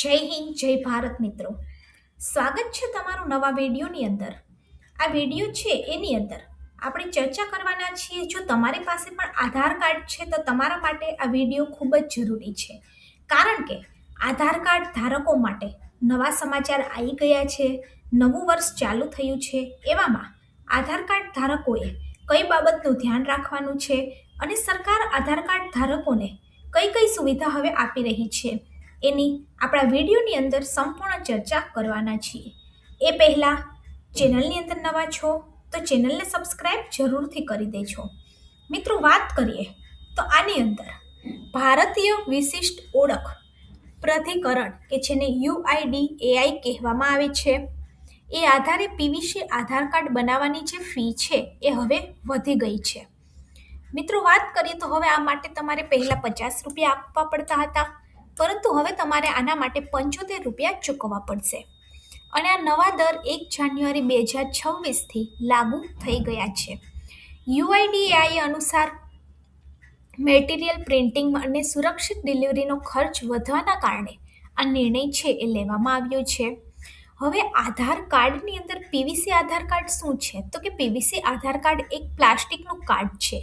જય હિન્દ જય ભારત મિત્રો. સ્વાગત છે તમારું નવા વિડીયોની અંદર. આ વિડીયો છે એની અંદર આપણે ચર્ચા કરવાના છીએ. જો તમારી પાસે પણ આધાર કાર્ડ છે તો તમારા માટે આ વિડીયો ખૂબ જ જરૂરી છે, કારણ કે આધાર કાર્ડ ધારકો માટે નવા સમાચાર આવી ગયા છે. નવું વર્ષ ચાલુ થયું છે, એવામાં આધાર કાર્ડ ધારકોએ કઈ બાબતનું ધ્યાન રાખવાનું છે અને સરકાર આધાર કાર્ડ ધારકોને કઈ કઈ સુવિધા હવે આપી રહી છે એની આપણા વિડીયોની અંદર સંપૂર્ણ ચર્ચા કરવાના છીએ. એ પહેલાં ચેનલની અંદર નવા છો તો ચેનલને સબસ્ક્રાઇબ જરૂરથી કરી દેજો. મિત્રો, વાત કરીએ તો આની અંદર ભારતીય વિશિષ્ટ ઓળખ પ્રાધિકરણ કે જેને UIDAI કહેવામાં આવે છે, એ આધારે પીવીસી આધાર કાર્ડ બનાવવાની જે ફી છે એ હવે વધી ગઈ છે. મિત્રો, વાત કરીએ તો હવે આ માટે તમારે પહેલા 50 રૂપિયા આપવા પડતા હતા, પરંતુ હવે તમારે આના માટે 75 રૂપિયા ચૂકવવા પડશે. અને આ નવા દર 1 જાન્યુઆરી 2026થી લાગુ થઈ ગયા છે. UIDAI અનુસાર મટીરિયલ પ્રિન્ટિંગ અને સુરક્ષિત ડિલિવરીનો ખર્ચ વધવાના કારણે આ નિર્ણય છે એ લેવામાં આવ્યો છે. હવે આધાર કાર્ડની અંદર પીવીસી આધાર કાર્ડ શું છે? તો કે પીવીસી આધાર કાર્ડ એક પ્લાસ્ટિકનું કાર્ડ છે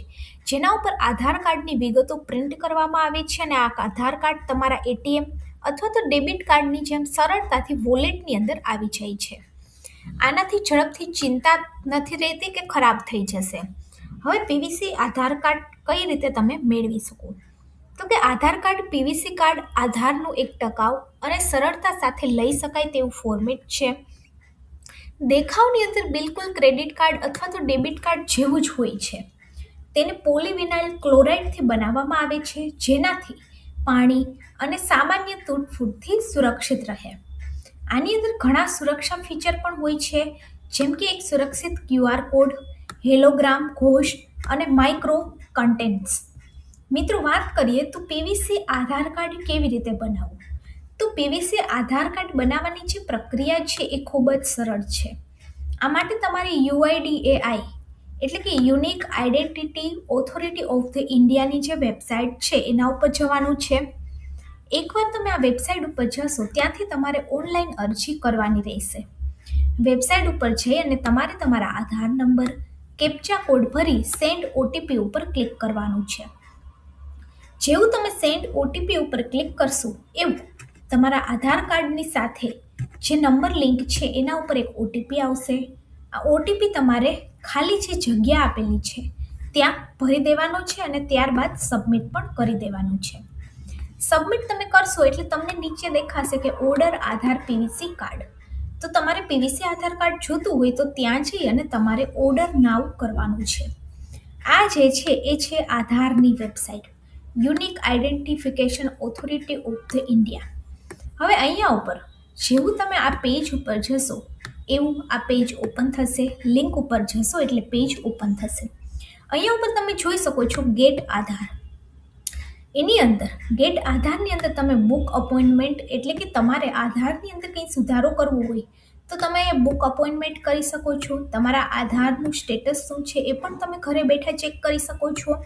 જેના ઉપર આધાર કાર્ડની વિગતો પ્રિન્ટ કરવામાં આવે છે, અને આ આધાર કાર્ડ તમારા એટીએમ અથવા તો ડેબિટ કાર્ડની જેમ સરળતાથી વોલેટની અંદર આવી જાય છે. આનાથી ઝડપથી ચિંતા નથી રહેતી કે ખરાબ થઈ જશે. હવે પીવીસી આધાર કાર્ડ કઈ રીતે તમે મેળવી શકો? તો કે આધાર કાર્ડ પીવીસી કાર્ડ આધારનું એક ટકાઉ અને સરળતા સાથે લઈ શકાય તેવું ફોર્મેટ છે. દેખાવની અંદર બિલકુલ ક્રેડિટ કાર્ડ અથવા તો ડેબિટ કાર્ડ જેવું જ હોય છે. તેને પોલીવિનાઇલ ક્લોરાઇડથી બનાવવામાં આવે છે, જેનાથી પાણી અને સામાન્ય તૂટફૂટથી સુરક્ષિત રહે. આની અંદર ઘણા સુરક્ષા ફીચર પણ હોય છે, જેમ કે એક સુરક્ષિત QR કોડ, હેલોગ્રામ ઘોષ અને માઇક્રો કન્ટેન્ટ્સ. મિત્રો, વાત કરીએ તો પીવીસી આધાર કાર્ડ કેવી રીતે બનાવવું? તો પીવીસી આધાર કાર્ડ બનાવવાની જે પ્રક્રિયા છે એ ખૂબ જ સરળ છે. આ માટે તમારે UIDAI એટલે કે unique identity authority of the ઇન્ડિયાની જે વેબસાઇટ છે એના ઉપર જવાનું છે. એકવાર તમે આ વેબસાઇટ ઉપર જશો ત્યાંથી તમારે ઓનલાઈન અરજી કરવાની રહેશે. વેબસાઇટ ઉપર જઈ અને તમારે તમારા આધાર નંબર, કેપ્ચા કોડ ભરી સેન્ડ OTP ઉપર ક્લિક કરવાનું છે. જેવું તમે સેન્ડ OTP ઉપર ક્લિક કરશો એવું તમારા આધાર કાર્ડની સાથે જે નંબર લિંક છે એના ઉપર એક OTP આવશે. આ OTP તમારે ખાલી જે જગ્યા આપેલી છે ત્યાં ભરી દેવાનો છે અને ત્યારબાદ સબમિટ પણ કરી દેવાનું છે. સબમિટ તમે કરશો એટલે તમને નીચે દેખાશે કે ઓર્ડર આધાર પીવીસી કાર્ડ. તો તમારે પીવીસી આધાર કાર્ડ જોતું હોય તો ત્યાં જઈ અને તમારે ઓર્ડર નાવ કરવાનું છે. આ જે છે એ છે આધારની website, unique identification authority of the India. હવે અહીંયા ઉપર જેવું તમે આ પેજ ઉપર જશો એવું આ પેજ ઓપન થશે. લિંક ઉપર જશો એટલે પેજ ઓપન થશે. અહીંયા ઉપર તમે જોઈ શકો છો ગેટ આધાર. એની અંદર ગેટ આધારની અંદર તમે બુક અપોઇન્ટમેન્ટ એટલે કે તમારે આધારની અંદર કંઈ સુધારો કરવો હોય તો તમે બુક અપોઇન્ટમેન્ટ કરી શકો છો. તમારા આધારનું સ્ટેટસ શું છે એ પણ તમે ઘરે બેઠા ચેક કરી શકો છો.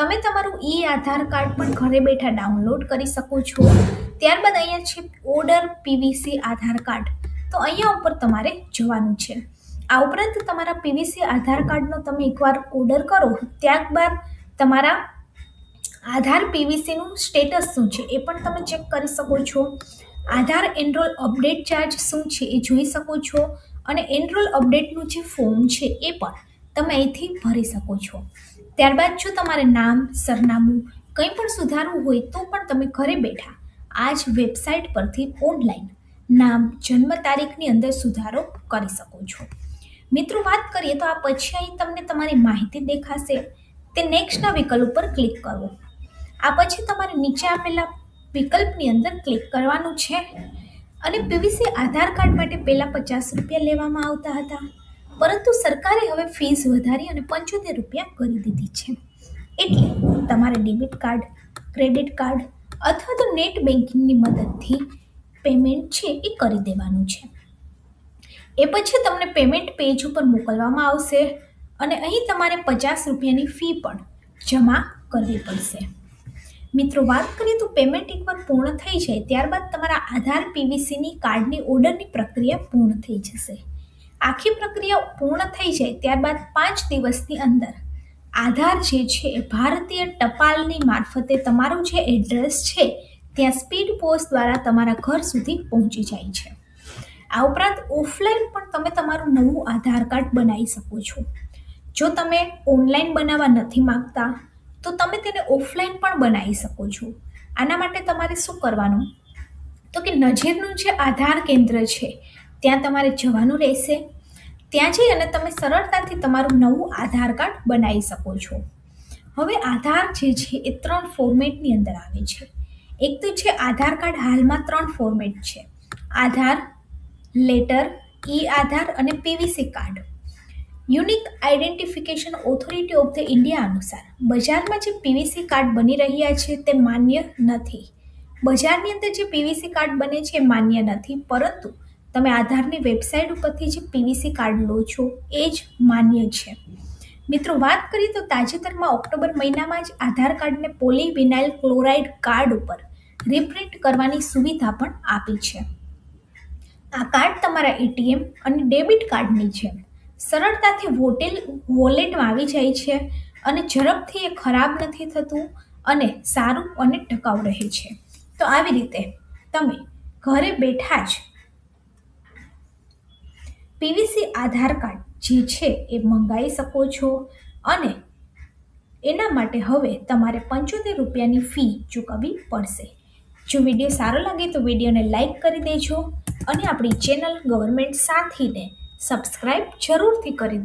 તમે તમારું આધાર કાર્ડ પણ ઘરે બેઠા ડાઉનલોડ કરી શકો છો. ત્યારબાદ અહીંયા છે ઓર્ડર પીવીસી આધાર કાર્ડ. તો અહીંયા ઉપર તમારે જવાનું છે. આ ઉપરાંત તમારા પીવીસી આધાર કાર્ડનો તમે એકવાર ઓર્ડર કરો ત્યારબાદ તમારા આધાર પીવીસીનું સ્ટેટસ શું છે એ પણ તમે ચેક કરી શકો છો. આધાર એનરોલ અપડેટ ચાર્જ શું છે એ જોઈ શકો છો, અને એનરોલ અપડેટનું જે ફોર્મ છે એ પણ તમે અહીંથી ભરી શકો છો. ત્યારબાદ જો તમારે નામ, સરનામું કંઈ પણ સુધારવું હોય તો પણ તમે ઘરે બેઠા આ જ વેબસાઇટ પરથી ઓનલાઈન નામ, જન્મ તારીખની અંદર સુધારો કરી શકો છો. મિત્રો, વાત કરીએ તો આ પછી અહીં તમને તમારી માહિતી દેખાશે. તે નેક્સ્ટના વિકલ્પ ઉપર ક્લિક કરો. આ પછી તમારે નીચે આપેલા વિકલ્પની અંદર ક્લિક કરવાનું છે. અને પીવીસી આધાર કાર્ડ માટે પહેલાં 50 રૂપિયા લેવામાં આવતા હતા, પરંતુ સરકારે હવે ફીસ વધારી અને 75 રૂપિયા કરી દીધી છે. એટલે તમારે ડેબિટ કાર્ડ, ક્રેડિટ કાર્ડ અથવા તો નેટ બેન્કિંગની મદદથી પેમેન્ટ છે એ કરી દેવાનું છે. એ પછી તમને પેમેન્ટ પેજ ઉપર મોકલવામાં આવશે અને અહીં તમારે 50 રૂપિયાની ફી પણ જમા કરવી પડશે. મિત્રો વાત કરીએ તો પેમેન્ટ એકવાર પૂર્ણ થઈ જાય ત્યારબાદ તમારા આધાર પીવીસીની કાર્ડની ઓર્ડરની પ્રક્રિયા પૂર્ણ થઈ જશે. આખી પ્રક્રિયા પૂર્ણ થઈ જાય ત્યારબાદ 5 દિવસની અંદર આધાર જે છે એ ભારતીય ટપાલની મારફતે તમારું જે એડ્રેસ છે ત્યાં સ્પીડ પોસ્ટ દ્વારા તમારા ઘર સુધી પહોંચી જાય છે. આ ઉપરાંત ઓફલાઈન પણ તમે તમારું નવું આધાર કાર્ડ બનાવી શકો છો. જો તમે ઓનલાઈન બનાવવા નથી માંગતા તો તમે તેને ઓફલાઈન પણ બનાવી શકો છો. આના માટે તમારે શું કરવાનું તો કે નજીકનું જે આધાર કેન્દ્ર છે ત્યાં તમારે જવાનું રહેશે. ત્યાં જઈ અને તમે સરળતાથી તમારું નવું આધાર કાર્ડ બનાવી શકો છો. હવે આધાર જે છે એ 3 ફોર્મેટની અંદર આવે છે. એક તો છે આધાર કાર્ડ હાલમાં 3 ફોર્મેટ છે: આધાર, લેટર, ઈ આધાર અને PVC card. Unique identification authority of the India અનુસાર બજારમાં જે પીવીસી કાર્ડ બની રહ્યા છે તે માન્ય નથી. બજારની અંદર જે પીવીસી કાર્ડ બને છે એ માન્ય નથી, પરંતુ તમે આધારની વેબસાઇટ ઉપરથી જે પીવીસી કાર્ડ લો છો એ જ માન્ય છે. મિત્રો વાત કરીએ તો તાજેતરમાં ઓક્ટોબર મહિનામાં જ આધાર કાર્ડને પોલીવિનાઇલ ક્લોરાઇડ કાર્ડ ઉપર રિપ્રિન્ટ કરવાની સુવિધા પણ આપી છે. આ કાર્ડ તમારા એટીએમ અને ડેબિટ કાર્ડની જેમ સરળતાથી વોલેટમાં આવી જાય છે અને ઝડપથી એ ખરાબ નથી થતું અને સારું અને ટકાઉ રહે છે. તો આવી રીતે તમે ઘરે બેઠા જ પીવીસી આધાર કાર્ડ જે છે એ મંગાવી શકો છો અને એના માટે હવે તમારે 75 રૂપિયાની ફી ચૂકવવી પડશે. જો વિડીયો સારો લાગે તો વિડીયોને લાઈક કરી દેજો અને આપણી ચેનલ ગવર્મેન્ટ સાથીને સબસ્ક્રાઈબ જરૂરથી કરી દેજો.